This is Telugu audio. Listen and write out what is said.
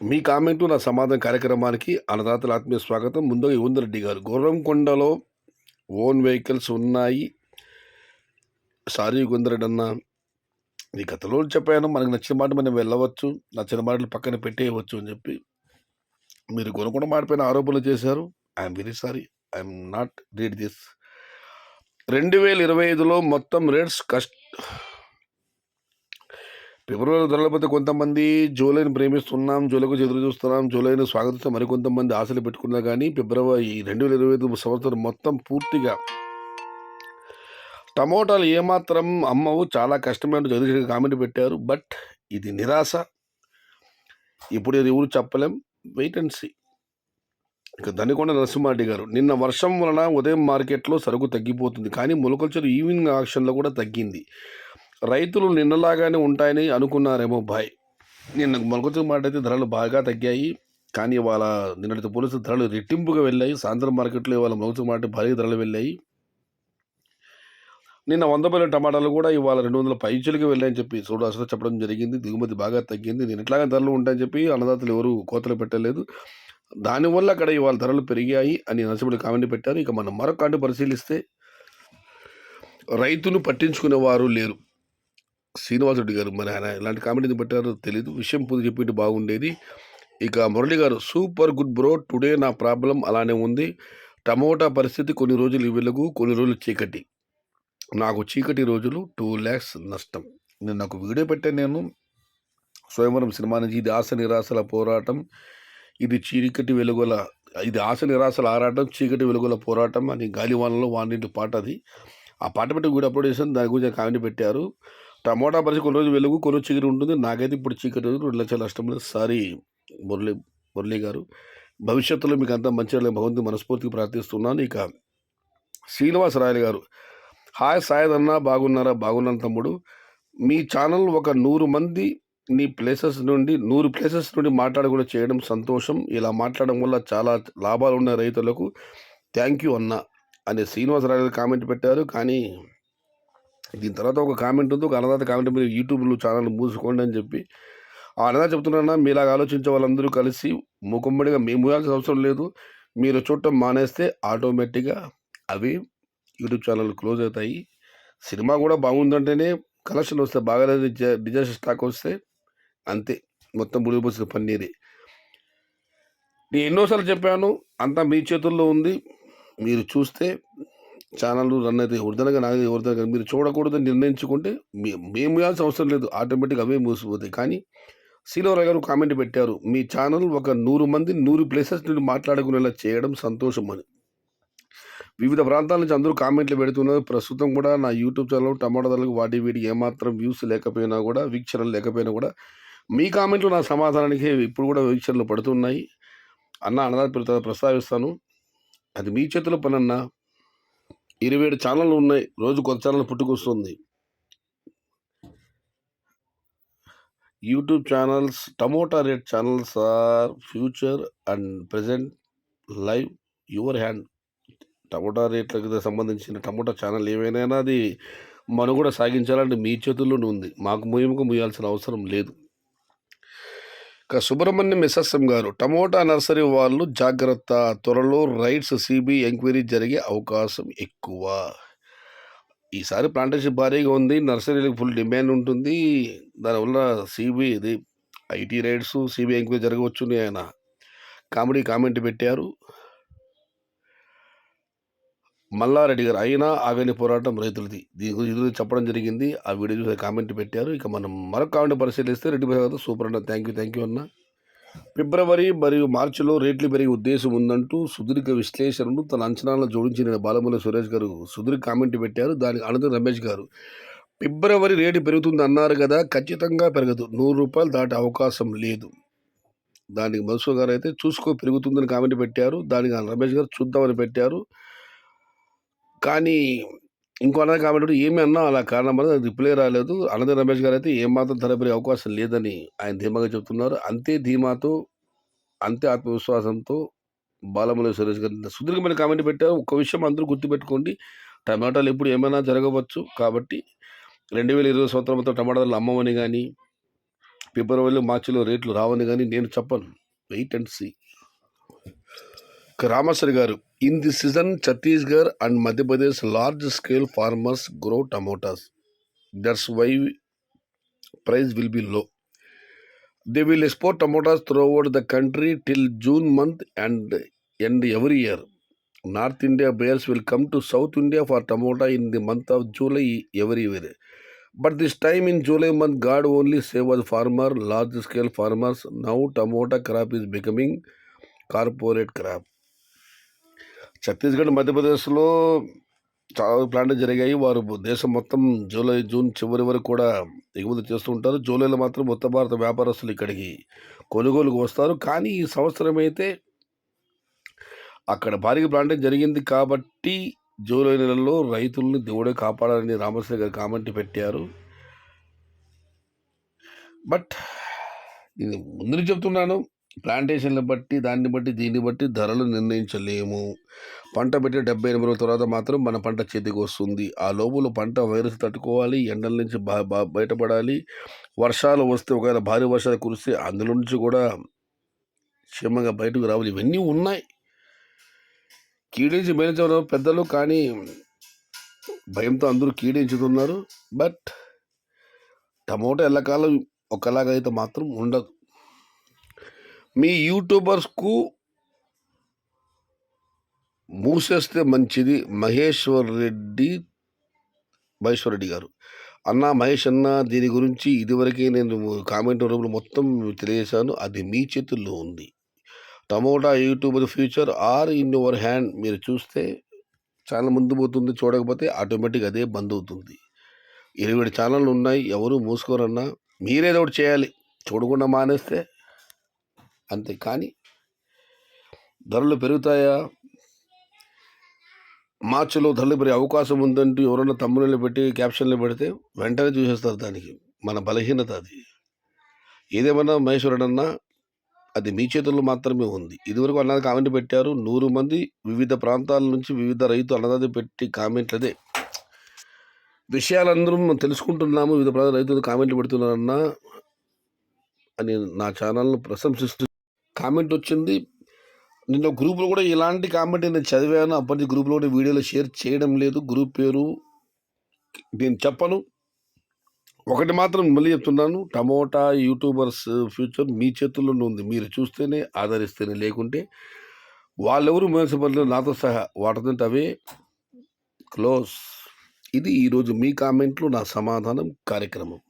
మీ కామెంటు నా సమాధానం కార్యక్రమానికి అన్నదాతల ఆత్మీయ స్వాగతం. ముందుగా యువందర్ రెడ్డి గారు, గుర్రంకొండలో ఓన్ వెహికల్స్ ఉన్నాయి. సారీ యువందర్ రెడ్డి అన్న, నీ గతంలో చెప్పాను, మనకు నచ్చిన మాట మనం వెళ్ళవచ్చు, నచ్చిన మాటలు పక్కన పెట్టేయవచ్చు అని చెప్పి మీరు గుర్రంకొండ మాడిపోయిన ఆరోపణలు చేశారు. I'm very sorry, I'm not read this. 2025లో మొత్తం రేట్స్ ఫిబ్రవరి ధరలపై కొంతమంది జూలైని ప్రేమిస్తున్నాం, జూలైకు ఎదురు చూస్తున్నాం, జూలైని స్వాగతిస్తాం, మరికొంతమంది ఆశలు పెట్టుకున్నా కానీ ఫిబ్రవరి 2025 సంవత్సరం మొత్తం పూర్తిగా టమోటాలు ఏమాత్రం అమ్మవు, చాలా కష్టమైన జగదీష్ కామెంట్ పెట్టారు. బట్ ఇది నిరాశ. ఇప్పుడు ఇది ఎవరు చెప్పలేం, వెయిట్ అండ్ సీ. ఇక దనికొండ నరసింహారెడ్డి గారు, నిన్న వర్షం వలన ఉదయం మార్కెట్లో సరుకు తగ్గిపోతుంది, కానీ మొలకల్చర్ ఈవినింగ్ ఆక్షన్లో కూడా తగ్గింది. రైతులు నిన్నలాగానే ఉంటాయని అనుకున్నారేమో బాయ్. నిన్న మొలకల్చర్ మాట అయితే ధరలు బాగా తగ్గాయి, కానీ ఇవాళ నిన్నటితో పోలిస్తే ధరలు రెట్టింపుగా వెళ్ళాయి. సాయంత్రం మార్కెట్లో ఇవాళ మొలకల్చర్ మాట భారీ ధరలు వెళ్ళాయి. నిన్న 100 రూపాయల టమాటాలు కూడా ఇవాళ 200 పైచులకి వెళ్ళాయని చెప్పి అసలు చెప్పడం జరిగింది. దిగుమతి బాగా తగ్గింది. నిన్నట్లాగా ధరలు ఉంటాయని చెప్పి అన్నదాతలు ఎవరు కోతలు పెట్టలేదు. దానివల్ల అక్కడ ఇవాళ ధరలు పెరిగాయి అని నరసింహుడు కామెంట్ పెట్టారు. ఇక మనం మరొక కాంటి పరిశీలిస్తే రైతులు పట్టించుకునేవారు లేరు. శ్రీనివాసరెడ్డి గారు, మరి ఆయన ఇలాంటి కామెంట్ పెట్టారో తెలీదు. విషయం పొంది చెప్పేది బాగుండేది. ఇక మురళి గారు, సూపర్ గుడ్ బ్రో, టుడే నా ప్రాబ్లం అలానే ఉంది. టమోటా పరిస్థితి కొన్ని రోజులు వెలుగు, కొన్ని రోజులు చీకటి. నాకు చీకటి రోజులు 2 lakhs నష్టం. నేను నాకు వీడియో పెట్టాను, నేను స్వయంవరం సినిమా నుంచి. ఇది ఆశ నిరాశల పోరాటం, ఇది చీకటి వెలుగుల, ఇది ఆశ నిరాశల ఆరాటం, చీకటి వెలుగుల పోరాటం అని గాలివానలో వానింటి పాట. అది ఆ పాట పెట్టి వీడియో అప్లోడ్ చేశాను. దాని గురించి కామెంట్ పెట్టారు. టమోటా పరిస్థితి కొన్ని రోజులు వెలుగు, కొన్ని చీకటి ఉంటుంది. నాకైతే ఇప్పుడు చీకటి రోజు 2 లక్షల నష్టం లేదు. సారీ మురళి గారు, భవిష్యత్తులో మీకు అంతా మంచి భగవంతుని మనస్ఫూర్తిగా ప్రార్థిస్తున్నాను. ఇక శ్రీనివాసరాయలు గారు, హాయ్ సాయద్ అన్న, బాగున్నారా? బాగున్నాను తమ్ముడు. మీ ఛానల్ ఒక 100 మంది 100 ప్లేసెస్ నుండి మాట్లాడకుండా చేయడం సంతోషం. ఇలా మాట్లాడడం వల్ల చాలా లాభాలు ఉన్నాయి రైతులకు. థ్యాంక్ యూ అన్న అని శ్రీనివాసరావు గారు కామెంట్ పెట్టారు. కానీ దీని తర్వాత ఒక కామెంట్ ఉంది, ఒక అన్నదాత కామెంట్, మీరు యూట్యూబ్లో ఛానల్ మూసుకోండి అని చెప్పి. ఆ అన్నదాత చెప్తున్నా, మీలాగా ఆలోచించే వాళ్ళందరూ కలిసి మూకుమ్మడిగా మేము మూయాల్సిన అవసరం లేదు. మీరు చూడటం మానేస్తే ఆటోమేటిక్గా అవి యూట్యూబ్ ఛానల్ క్లోజ్ అవుతాయి. సినిమా కూడా బాగుందంటేనే కలెక్షన్ వస్తే, బాగాలేదు డిజాస్టర్ స్టాక్ వస్తే అంతే, మొత్తం బుడిపోసిన పన్నీరే. నేను ఎన్నోసార్లు చెప్పాను, అంతా మీ చేతుల్లో ఉంది. మీరు చూస్తే ఛానల్ రన్ అయితే వృధనగా, నాది వృధనగా. మీరు చూడకూడదని నిర్ణయించుకుంటే మేము వేయాల్సిన అవసరం లేదు, ఆటోమేటిక్గా అవే మూసిపోతాయి. కానీ శ్రీనివాసరావు గారు కామెంట్ పెట్టారు, మీ ఛానల్ ఒక 100 మంది 100 ప్లేసెస్ నుండి మాట్లాడుకునేలా చేయడం సంతోషం అని. వివిధ ప్రాంతాల నుంచి అందరూ కామెంట్లు పెడుతున్నారు. ప్రస్తుతం కూడా నా యూట్యూబ్ ఛానల్ టమాటా ధరలకు వాటి వీటికి ఏమాత్రం వ్యూస్ లేకపోయినా కూడా, వీక్షణలు లేకపోయినా కూడా, మీ కామెంట్లు నా సమాధానానికి ఇప్పుడు కూడా వీక్షణలు పడుతున్నాయి. అన్నదాత ప్రస్తావిస్తాను, అది మీ చేతిలో పని అన్న. 27 ఛానళ్ళు ఉన్నాయి, రోజు కొత్త ఛానల్ పుట్టుకొస్తుంది. YouTube channels, tomato rate channels are future and present live your hand. Tomato రేట్లకు సంబంధించిన టమోటా ఛానల్ ఏవైనా అది మనుగడ సాగించాలంటే మీ చేతుల్లోనే ఉంది. మాకు ముయ్యాల్సిన అవసరం లేదు. ఇక సుబ్రహ్మణ్యం ఎస్ఎస్ఎం గారు, టమోటా నర్సరీ వాళ్ళు జాగ్రత్త, త్వరలో రైట్స్ సిబిఐ ఎంక్వైరీ జరిగే అవకాశం ఎక్కువ. ఈసారి ప్లాంటేషన్ భారీగా ఉంది, నర్సరీలకు ఫుల్ డిమాండ్ ఉంటుంది. దానివల్ల సిబిఐ ఇది ఐటీ రైట్స్, సిబిఐ ఎంక్వైరీ జరగవచ్చు అని ఆయన కామెంట్ పెట్టారు. మల్లారెడ్డి గారు, అయినా ఆగని పోరాటం రైతులది, దీని గురించి చెప్పడం జరిగింది. ఆ వీడియో చూసి కామెంట్ పెట్టారు. ఇక మనం మరొక కామెంట్ పరిశీలిస్తే, రెడ్డి ప్రసాద్ సూపర్ అన్న, థ్యాంక్ యూ అన్న. ఫిబ్రవరి మరియు మార్చిలో రేట్లు పెరిగే ఉద్దేశం ఉందంటూ సుదీర్ఘ విశ్లేషణను తన అంచనాలను జోడించిన బాలమూల సురేష్ గారు సుదీర్ఘ కామెంట్ పెట్టారు. దానికి అనంతరం రమేష్ గారు, ఫిబ్రవరి రేటు పెరుగుతుంది అన్నారు కదా, ఖచ్చితంగా పెరగదు, 100 రూపాయలు దాటే అవకాశం లేదు. దానికి మధుసూదన్ గారు అయితే చూసుకో పెరుగుతుందని కామెంట్ పెట్టారు. దానికి రమేష్ గారు చూద్దామని పెట్టారు. కానీ ఇంకో అన్నది కామెంట్ ఏమి అన్నా అలా కారణం వల్ల రిప్లై రాలేదు. అనంత రమేష్ గారు అయితే ఏమాత్రం ధర పెరిగే అవకాశం లేదని ఆయన ధీమాగా చెప్తున్నారు. అంతే ధీమాతో, అంతే ఆత్మవిశ్వాసంతో బాలమూల సురేష్ గారు సుదీర్ఘమైన కామెంట్ పెట్టారు. ఒక విషయం అందరూ గుర్తుపెట్టుకోండి, టమాటాలు ఎప్పుడు ఏమైనా జరగవచ్చు. కాబట్టి 2020 సంవత్సరం మొత్తం టమాటాలు అమ్మమని కానీ, ఫిబ్రవరిలో మార్చిలో రేట్లు రావని కానీ నేను చెప్పను. Wait and see. రామసరి గారు, in the season Chhattisgarh and Madhya Pradesh large scale farmers grow tomatoes. That's why price will be లో. They will export tomatoes throughout the country till June month and every year. North India buyers will come to South India for tomato in the month of July everywhere. But this time in July month, God only save us farmer, large scale farmers. Now tomato crop is becoming corporate crop. Chhattisgarh మధ్యప్రదేశ్లో చాలా ప్లాంట్లు జరిగాయి. వారు దేశం మొత్తం జూన్ చివరి వరకు కూడా ఎగుమతి చేస్తూ ఉంటారు. జూలైలో మాత్రం ఉత్తర భారత వ్యాపారస్తులు ఇక్కడికి కొనుగోలుకు వస్తారు. కానీ ఈ సంవత్సరం అయితే అక్కడ భారీగా ప్లాంటింగ్ జరిగింది కాబట్టి జూలై నెలలో రైతులను దేవుడే కాపాడాలని రామశ్రీ గారు కామెంట్ పెట్టారు. బట్ నేను ముందు చెప్తున్నాను, ప్లాంటేషన్లు బట్టి దాన్ని బట్టి దీన్ని బట్టి ధరలు నిర్ణయించలేము. పంట పెట్టి 70-80 రోజుల తర్వాత మాత్రం మన పంట చేతికి వస్తుంది. ఆ లోపల పంట వైరస్ తట్టుకోవాలి, ఎండల నుంచి బయటపడాలి. వర్షాలు వస్తే ఒకవేళ భారీ వర్షాలు కురిస్తే అందులో నుంచి కూడా క్షేమంగా బయటకు రావాలి. ఇవన్నీ ఉన్నాయి. కీడించి మేలించడం పెద్దలు, కానీ భయంతో అందరూ కీడించుతున్నారు. బట్ టమోటా ఎల్లకాలం ఒకలాగా అయితే మాత్రం ఉండదు. మీ యూట్యూబర్స్కు మూసేస్తే మంచిది. మహేశ్వర్ రెడ్డి గారు, అన్న మహేష్ అన్న, దీని గురించి ఇదివరకే నేను కామెంట్ రూపంలో మొత్తం తెలియజేశాను. అది మీ చేతుల్లో ఉంది. Tomato YouTuber future are in your hand. మీరు చూస్తే ఛానల్ ముందు పోతుంది, చూడకపోతే ఆటోమేటిక్ అదే బంద్ అవుతుంది. 27 ఛానళ్ళు ఉన్నాయి, ఎవరు మూసుకోరన్నా. మీరేదో ఒకటి చేయాలి. చూడకుండా మానేస్తే అంతే. కానీ ధరలు పెరుగుతాయా, మార్చిలో ధరలు పెరిగే అవకాశం ఉందంటూ ఎవరైనా తమ్ముళ్ళు పెట్టి క్యాప్షన్లు పెడితే వెంటనే చూసేస్తారు. దానికి మన బలహీనత అది. ఏదేమన్నా మహేశ్వరుడన్నా, అది మీ చేతుల్లో మాత్రమే ఉంది. ఇదివరకు అన్నది కామెంట్ పెట్టారు 100 మంది వివిధ ప్రాంతాల నుంచి వివిధ రైతు అన్నదాన్ని పెట్టి కామెంట్లు. అదే విషయాలందరూ తెలుసుకుంటున్నాము. వివిధ ప్రాంతాల రైతులు కామెంట్లు పెడుతున్నారన్నా అని నా ఛానల్ను ప్రశంసిస్తూ కామెంట్ వచ్చింది. నిన్న గ్రూప్లో కూడా ఇలాంటి కామెంట్ నేను చదివాను. అప్పటి గ్రూప్లో కూడా వీడియోలో షేర్ చేయడం లేదు. గ్రూప్ పేరు నేను చెప్పను. ఒకటి మాత్రం మళ్ళీ చెప్తున్నాను, టమోటా యూట్యూబర్స్ ఫ్యూచర్ మీ చేతుల్లోనే ఉంది. మీరు చూస్తేనే ఆదరిస్తేనే, లేకుంటే వాళ్ళెవరు మున్సిపల్ నాతో సహా వాటితో అవే క్లోజ్. ఇది ఈరోజు మీ కామెంట్లు నా సమాధానం కార్యక్రమం.